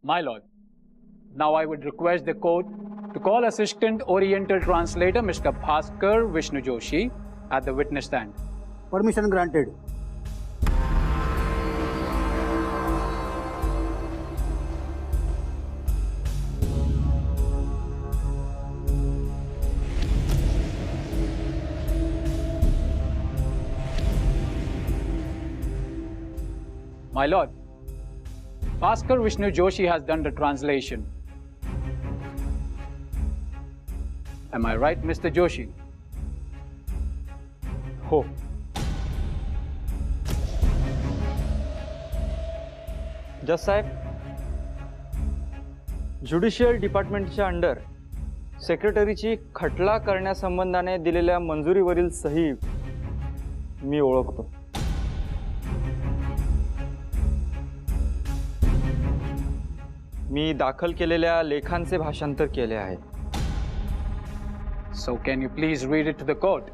My lord, now I would request the court to call Assistant Oriental Translator Mr. Bhaskar Vishnu Joshi at the witness stand. Permission granted. My lord, Bhaskar Vishnu Joshi has done the translation. Am I right, Mr. Joshi? हो. जज साहेब, judicial डिपार्टमेंटच्या under सेक्रेटरीची खटला करण्यासंबंधाने दिलेल्या मंजुरीवरील सही मी ओळखतो. मी दाखल केलेल्या लेखांचे भाषांतर केले आहे. So can you please read it to the court?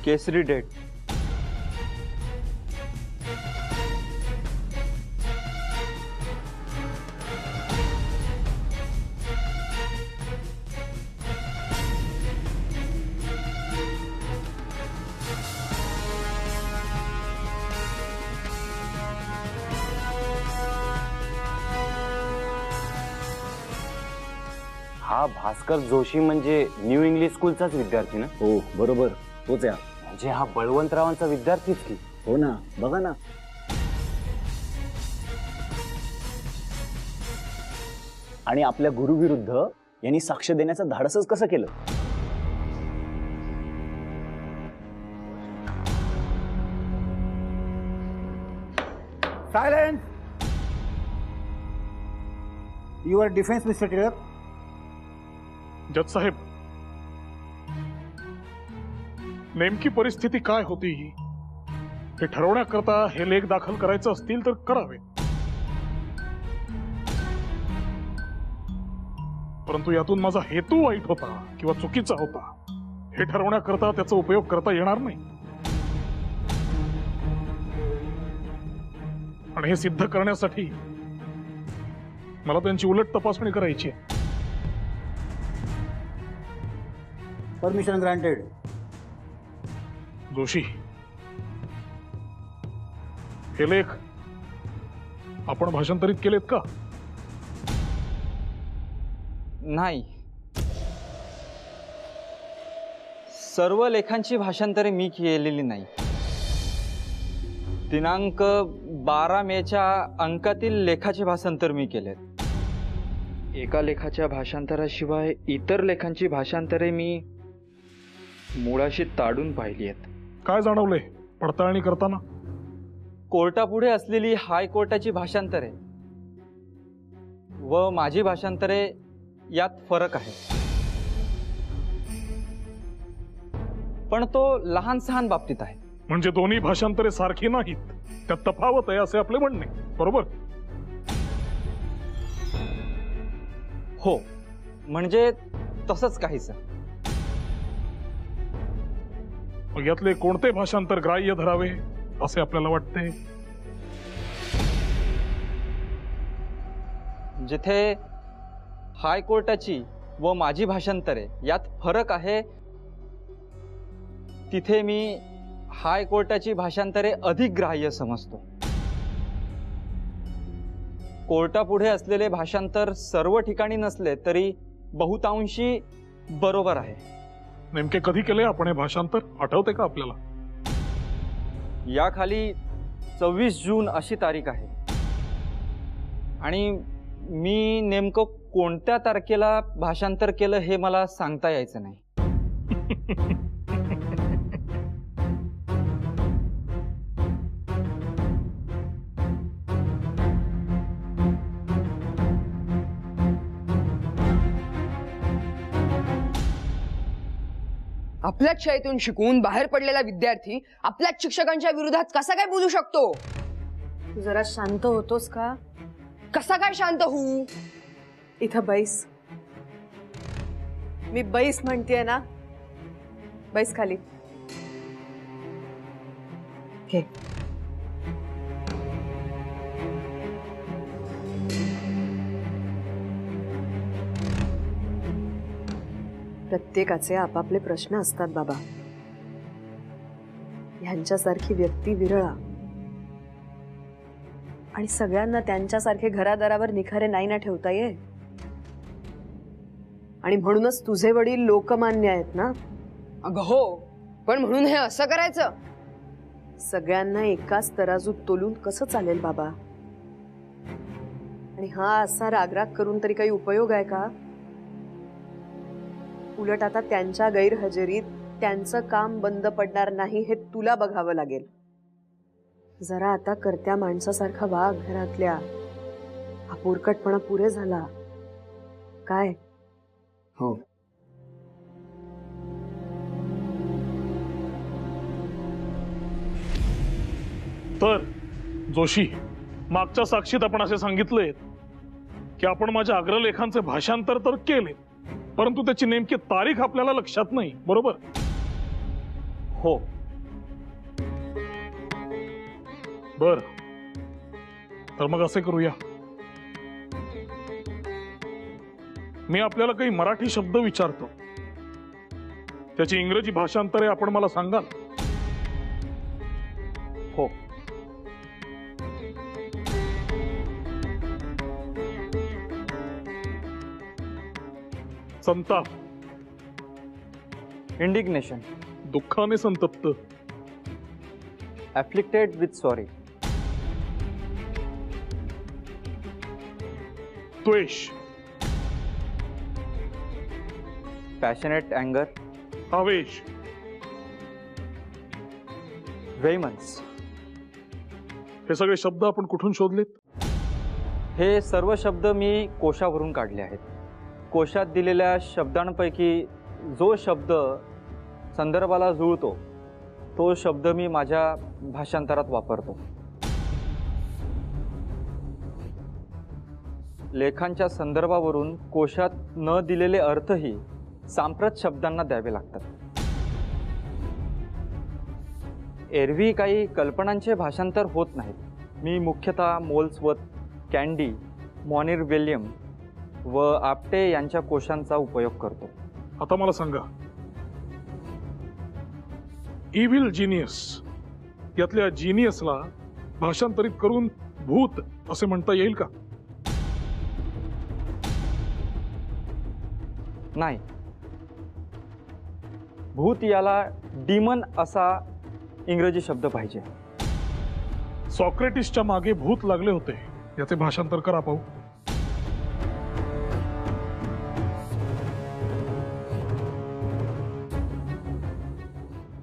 Kesari date. हा भास्कर जोशी म्हणजे न्यू इंग्लिश स्कूलचाच विद्यार्थी ना? हो बरोबर, तोच आहे. म्हणजे हा बळवंतरावांचा विद्यार्थीच की? हो ना, बघा ना. आणि आपल्या गुरुविरुद्ध यांनी साक्ष देण्याचं धाडसच कसं केलं? Silence. Your defence mister Tilak. जज साहेब, नेमकी परिस्थिती काय होती हे ठरवण्याकरता हे लेख दाखल करायचं असतील तर करावे, परंतु यातून माझा हेतू वाईट होता किंवा चुकीचा होता हे ठरवण्याकरता त्याचा उपयोग करता येणार नाही. आणि हे सिद्ध करण्यासाठी मला त्यांची उलट तपासणी करायची आहे. Permission granted. जोशी, हे लेख आपण भाषांतरित केलेत का? नाही, सर्व लेखांची भाषांतरे मी केलेली नाही. दिनांक 12 मेच्या अंकातील लेखाचे भाषांतर मी केले. एका लेखाच्या भाषांतराशिवाय इतर लेखांची भाषांतरे मी मुळाशी ताडून पाहिली आहेत. काय जाणवले पडताळणी करताना? कोर्टापुढे असलेली हायकोर्टाची भाषांतरे व माझी भाषांतरे यात फरक आहे, पण तो लहान सहान बाबतीत आहे. म्हणजे दोन्ही भाषांतरे सारखी नाहीत, त्यात तफावत आहे असे आपले म्हणणे, बरोबर? हो, म्हणजे तसंच काहीसं. मग यातले कोणते भाषांतर ग्राह्य धरावे असे आपल्याला वाटते? जिथे हायकोर्टाची व माझी भाषांतरे यात फरक आहे तिथे मी हायकोर्टाची भाषांतरे अधिक ग्राह्य समजतो. कोर्टापुढे असलेले भाषांतर सर्व ठिकाणी नसले तरी बहुतांशी बरोबर आहे. नेमके कधी केले आपण हे भाषांतर, आठवते का आपल्याला? याखाली 24 जून अशी तारीख आहे आणि मी नेमकं कोणत्या तारखेला भाषांतर केलं हे मला सांगता यायचं नाही. आपल्याच शाळेतून शिकून बाहेर पडलेला विद्यार्थी आपल्याच शिक्षकांच्या विरोधात कसा काय बोलू शकतो? तू जरा शांत होतोस का? कसा काय शांत होऊ? इथं बैस. मी बैस म्हणतेय ना, बैस खाली. घे. प्रत्येकाचे आपापले प्रश्न असतात बाबा. ह्यांच्यासारखी व्यक्ती विरळा, आणि सगळ्यांना त्यांच्यासारखे घरादारावर निखारे नाही ना ठेवता येत. आणि म्हणूनच तुझे वडील लोकमान्य आहेत ना. अगं हो, पण म्हणून हे असं करायचं? सगळ्यांना एकाच तराजूत तोलून कसं चालेल बाबा? आणि हा असा रागराग करून तरी काही उपयोग आहे का? उलट आता त्यांच्या गैरहजेरीत त्यांचं काम बंद पडणार नाही हे तुला बघावं लागेल. जरा आता कर्त्या माणसासारखा वाघ घरातल्या. हा पोरकटपणा पुरे झाला काय? हो. तर जोशी, मागच्या साक्षीत आपण असे सांगितले की आपण माझ्या अग्रलेखांचे भाषांतर तर केले, परंतु त्याची नेमकी तारीख आपल्याला लक्षात नाही, बरोबर? हो. बर, तर मग असे करूया, मी आपल्याला काही मराठी शब्द विचारतो, त्याची इंग्रजी भाषांतरे आपण मला सांगाल? हो. संताप, इंडिग्नेशन, दुःखाने संतप्त, ॲफ्लिक्टेड विथ सॉरी, द्वेष, पॅशनेट अँगर, आवेश, वेमन्स. हे सगळे शब्द आपण कुठून शोधलेत? हे सर्व शब्द मी कोशावरून काढले आहेत. कोशात दिलेल्या शब्दांपैकी जो शब्द संदर्भाला जुळतो तो शब्द मी माझ्या भाषांतरात वापरतो. लेखांच्या संदर्भावरून कोशात न दिलेले अर्थही सांप्रत शब्दांना द्यावे लागतात. एरवी काही कल्पनांचे भाषांतर होत नाहीत. मी मुख्यतः मोल्सवर्थ, कॅन्डी, मॉनिर विल्यम व आपटे यांच्या कोशांचा उपयोग करतो. आता मला सांगा, इव्हिल जीनियस यातल्या जीनियसला भाषांतरित करून भूत असे म्हणता येईल का? नाही. भूत याला डिमन असा इंग्रजी शब्द पाहिजे. सॉक्रेटिसच्या मागे भूत लागले होते, याचे भाषांतर करा पाहू.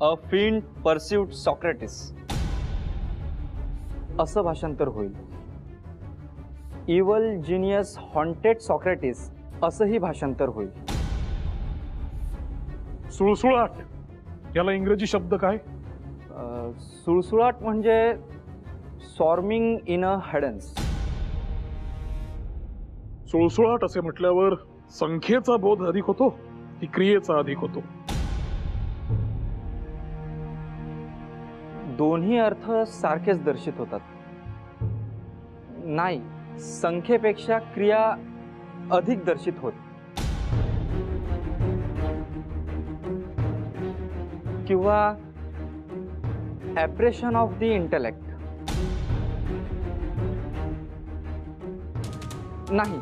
अ फिंड परस्यूट सॉक्रेटिस असं भाषांतर होईल. इव्हल जिनियस हॉन्टेड सॉक्रेटिस असंही भाषांतर होईल. सुळसुळाट याला इंग्रजी शब्द काय? सुळसुळाट म्हणजे सॉर्मिंग इन अ हडन्स. सुळसुळाट असे म्हटल्यावर संख्येचा बोध अधिक होतो की क्रियेचा अधिक होतो? दोन्ही अर्थ सारखेच दर्शित होतात. नाही, संख्येपेक्षा क्रिया अधिक दर्शित होत. किंवा ॲप्रेशन ऑफ द इंटेलेक्ट. नाही,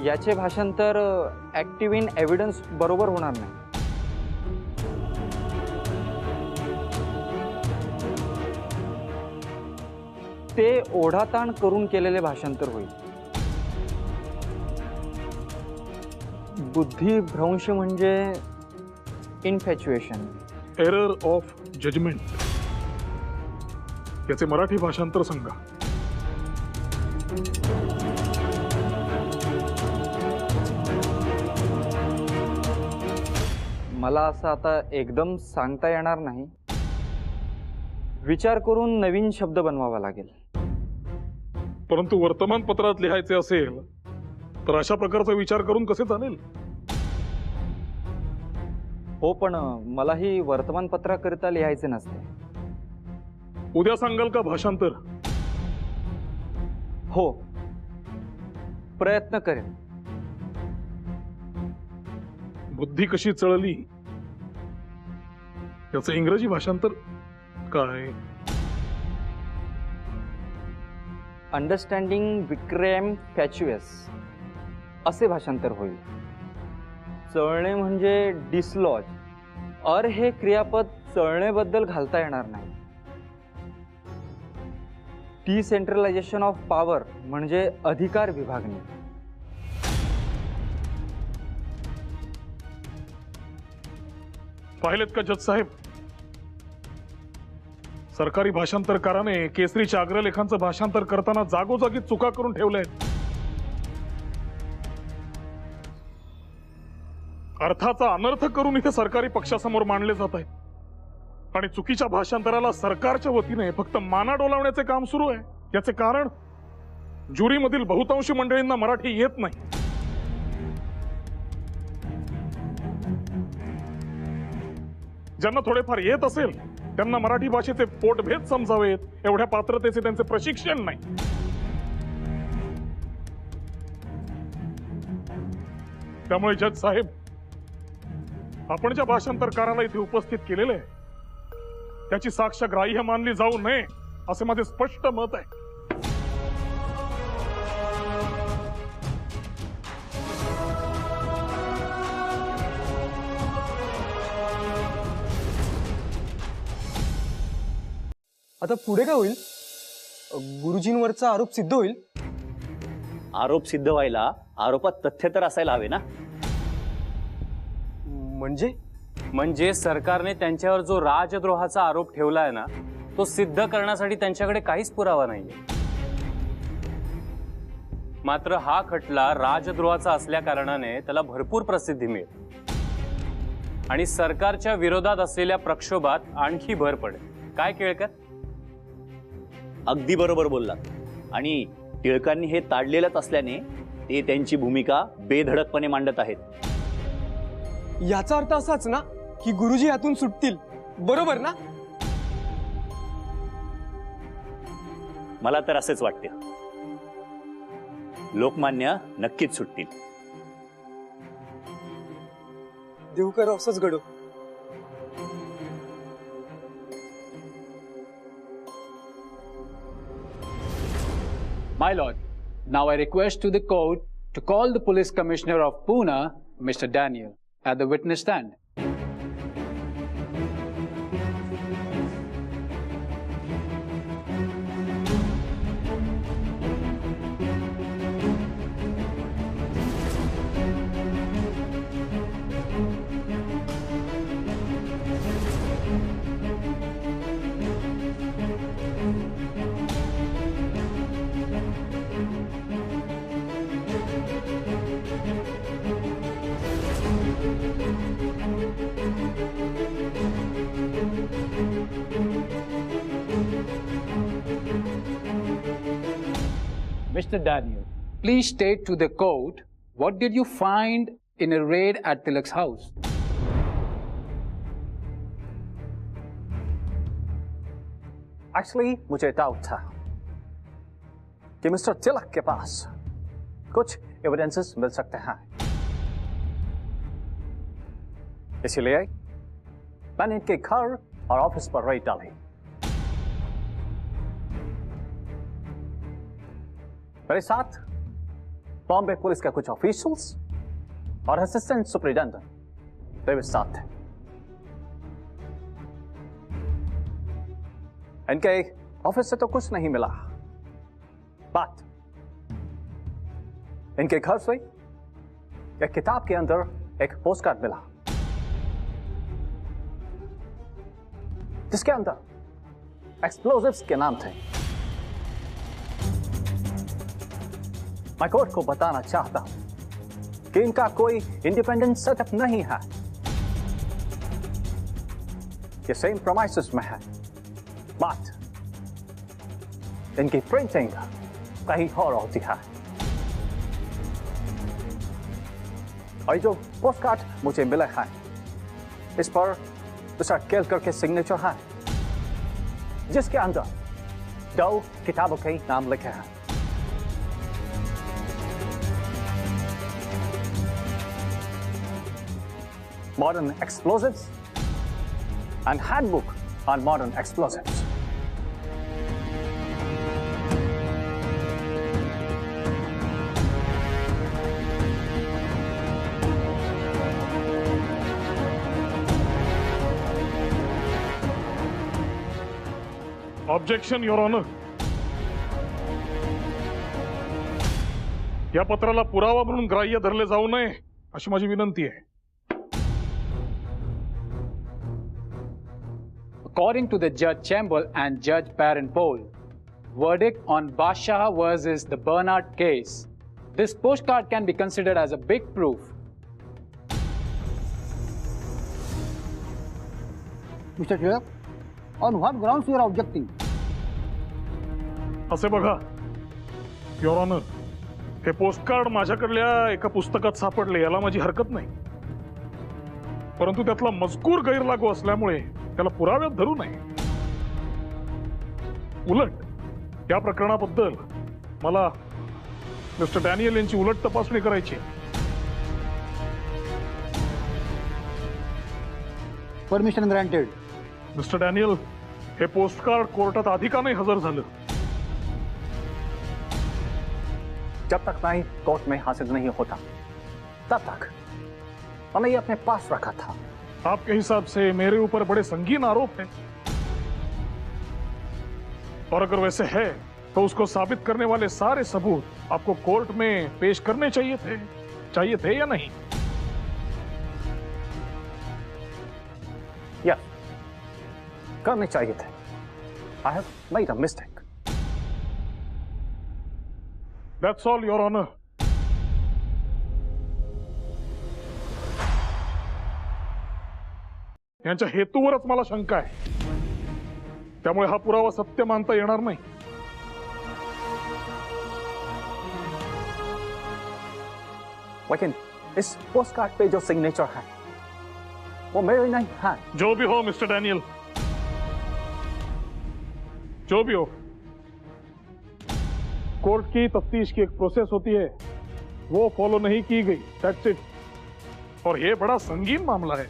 याचे भाषांतर ऍक्टिव्ह इन एव्हिडन्स बरोबर होणार नाही. ते ओढाताण करून केलेले भाषांतर होईल. बुद्धिभ्रंश म्हणजे इन्फॅच्युएशन. एरर ऑफ जजमेंट याचे मराठी भाषांतर सांगा. मला असं आता एकदम सांगता येणार नाही. विचार करून नवीन शब्द बनवावा लागेल. परंतु वर्तमानपत्रात लिहायचे असेल तर अशा प्रकारचा विचार करून कसे चालेल? हो, पण मलाही वर्तमानपत्राकरिता लिहायचे नसते. उद्या सांगाल का भाषांतर? हो, प्रयत्न करेन. बुद्धी कशी चळली याचं इंग्रजी भाषांतर काय? अंडरस्टँडिंग विक्रम फॅच्युअस असे भाषांतर होईल. चळणे म्हणजे डिसलॉज. हे क्रियापद चळणेबद्दल घालता येणार नाही. डिसेंट्रलायझेशन ऑफ पॉवर म्हणजे अधिकार विभागणी. पाहिलेत का जज साहेब, सरकारी भाषांतरकाराने केसरीच्या अग्रलेखांचं भाषांतर करताना जागोजागी चुका करून ठेवल्या आहेत. अर्थाचा अनर्थ करून इथे सरकारी पक्षासमोर मांडले जात आहेत. आणि चुकीच्या भाषांतराला सरकारच्या वतीने फक्त माना डोलावण्याचे काम सुरू आहे. याचे कारण ज्युरीमधील बहुतांशी मंडळींना मराठी येत नाही. ज्यांना थोडेफार येत असेल त्यांना मराठी भाषेचे पोटभेद समजावेत एवढ्या पात्रतेचे त्यांचे प्रशिक्षण नाही. त्यामुळे जज साहेब, आपण ज्या भाषांतरकाराला इथे उपस्थित केलेले आहे त्याची साक्ष ग्राह्य मानली जाऊ नये असे माझे स्पष्ट मत आहे. आता पुढे काय होईल? गुरुजींवरचा आरोप सिद्ध होईल. आरोप सिद्ध व्हायला आरोपात तथ्य तर असायला हवे ना. म्हणजे सरकारने त्यांच्यावर जो राजद्रोहाचा आरोप ठेवला आहे ना, तो सिद्ध करण्यासाठी त्यांच्याकडे काहीच पुरावा नाहीये. मात्र हा खटला राजद्रोहाचा असल्या कारणाने त्याला भरपूर प्रसिद्धी मिळेल आणि सरकारच्या विरोधात असलेल्या प्रक्षोभात आणखी भर पडेल. काय केळकर? अगदी बरोबर बोलला. आणि टिळकांनी हे ताडलेलंच असल्याने ते त्यांची भूमिका बेधडकपणे मांडत आहेत. याचा अर्थ असाच ना की गुरुजी यातून सुटतील, बरोबर ना? मला तर असेच वाटते. लोकमान्य नक्कीच सुटतील. देवकर असंच घडो. My lord, now I request to the court to call the police commissioner of Pune, Mr. Daniel, at the witness stand. Mr. Daniel, please state to the court what did you find in a raid at Tilak's house? Actually, मुझे doubt था कि mister Tilak के pass कुछ evidences mill सकते हैं. इसलिए मैंने इनके घर और ऑफिस पर रेड डाली. मेरे साथ बॉम्बे पुलिस के कुछ ऑफिशियल्स और असिस्टेंट सुपरिटेंडेंट वे भी साथ थे. इनके ऑफिस से तो कुछ नहीं मिला, बट इनके घर से एक किताब के अंदर एक पोस्टकार्ड मिला जिसके अंदर एक्सप्लोजिव्स के नाम थे. मैं कोर्ट को बताना चाहता हूं कि इनका कोई इंडिपेंडेंट सेटअप नहीं है. ये सेम प्रोमाइसेस में है, बट इनकी प्रिंटिंग कहीं और होती है। और जो पोस्ट कार्ड मुझे मिला है, इस पर मिस्टर केलकर के सिग्नेचर है, जिसके अंदर 2 किताबों के नाम लिखे हैं। Modern Explosives and Handbook on Modern Explosives. Objection your honour. या पत्राला पुरावा म्हणून ग्राह्य धरले जाऊ नये अशी माझी विनंती आहे. According to the Judge Chambal and Judge Baron Pole, verdict on Bashaw versus the Bernard case, this postcard can be considered as a big proof. Mr. Tirk, on what grounds you are objecting? असे बघा your honour, हे postcard माझ्याकडल्या एका पुस्तकात सापडले याला माझी हरकत नाही, परंतु त्यातला मजकूर गैरलागू असल्यामुळे त्याला पुराव्यात धरू नये. उलट या प्रकरणाबद्दल मला मिस्टर डॅनियल यांची उलट तपासणी करायची आहे. Permission granted. मिस्टर डॅनियल, हे पोस्टकार्ड कोर्टात आधी का नाही हजर झालं? जब तक मैं कोर्ट में हाजिर नहीं होता तब तक मैंने ये अपने पास रखा था. आपके हिसाब से मेरे ऊपर बड़े संगीन आरोप हैं, और अगर वैसे है तो उसको साबित करने वाले सारे सबूत आपको कोर्ट में पेश करने चाहिए थे या नहीं? या करने चाहिए थे. I have made a mistake. That's all, Your Honor. यांच्या हेतूवरच मला शंका आहे, त्यामुळे हा पुरावा सत्य मानता येणार नाही. लेकिन इस पोस्टकार्ड पे जो सिग्नेचर है वो मेरे नहीं है. जो भी हो मिस्टर डैनियल, जो भी हो, कोर्ट की तफ्तीश की एक प्रोसेस होती है, वो फॉलो नहीं की गई. That's it. और ये बड़ा संगीन मामला है.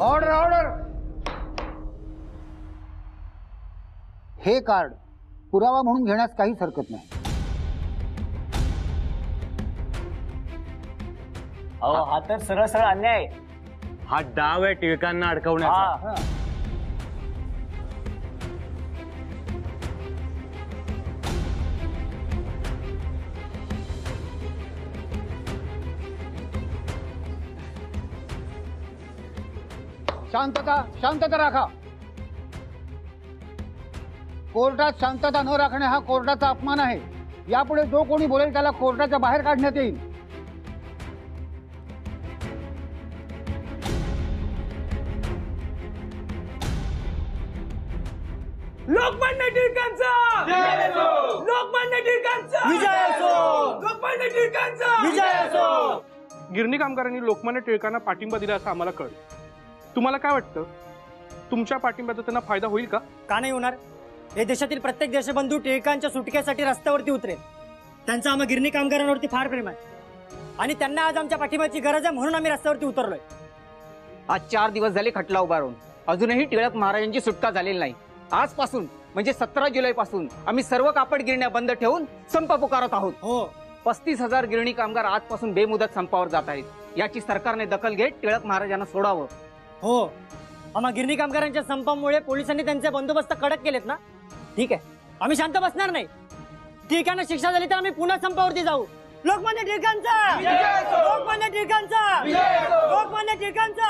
Order order. हे कार्ड पुरावा म्हणून घेण्यास काहीच हरकत नाही. अहो, हा तर सरळ सरळ अन्याय आहे. हा डाव आहे टिळकांना अडकवण्याचा. शांतता शांतता राखा. कोर्टात शांतता न राखणे हा कोर्टाचा अपमान आहे. यापुढे जो कोणी बोलेल त्याला कोर्टाच्या बाहेर काढण्यात येईल. लोकमान्य टिळकांचा लोकमान्य टिळकांचा विजय असो. लोकमान्य टिळकांचा विजय असो. गिरणी कामगारांनी लोकमान्य टिळकांना पाठिंबा दिला असं आम्हाला कळलं. तुम्हाला काय वाटतं, तुमच्या पाठिंब्याचा त्यांना फायदा होईल का? का नाही होणार? हे देशातील प्रत्येक देशबंधू टिळकांच्या सुटकेसाठी रस्त्यावरती उतरेल. त्यांचा आम्हा गिरणी कामगारांवरती फार प्रेम आहे आणि त्यांना आज आमच्या पाठिंब्याची गरज आहे, म्हणून आम्ही रस्त्यावरती उतरलोय. आज 4 दिवस झाले खटला उभारून अजूनही टिळक महाराजांची सुटका झालेली नाही. आजपासून म्हणजे 17 जुलैपासून आम्ही सर्व कापड गिरण्या बंद ठेवून संप पुकारत आहोत. हो, 35,000 गिरणी कामगार आजपासून बेमुदत संपावर जात आहेत. याची सरकारने दखल घेत टिळक महाराजांना सोडावं. हो, आम्हा गिरणी कामगारांच्या संपामुळे पोलिसांनी त्यांचे बंदोबस्त कडक केलेत ना. ठीक आहे, आम्ही शांत बसणार नाही. टिळकांना शिक्षा झाली तर आम्ही पुन्हा संपावरती जाऊ. लोकमान्य टिळकांचा लोकमान्य टिळकांचा लोकमान्य टिळकांचा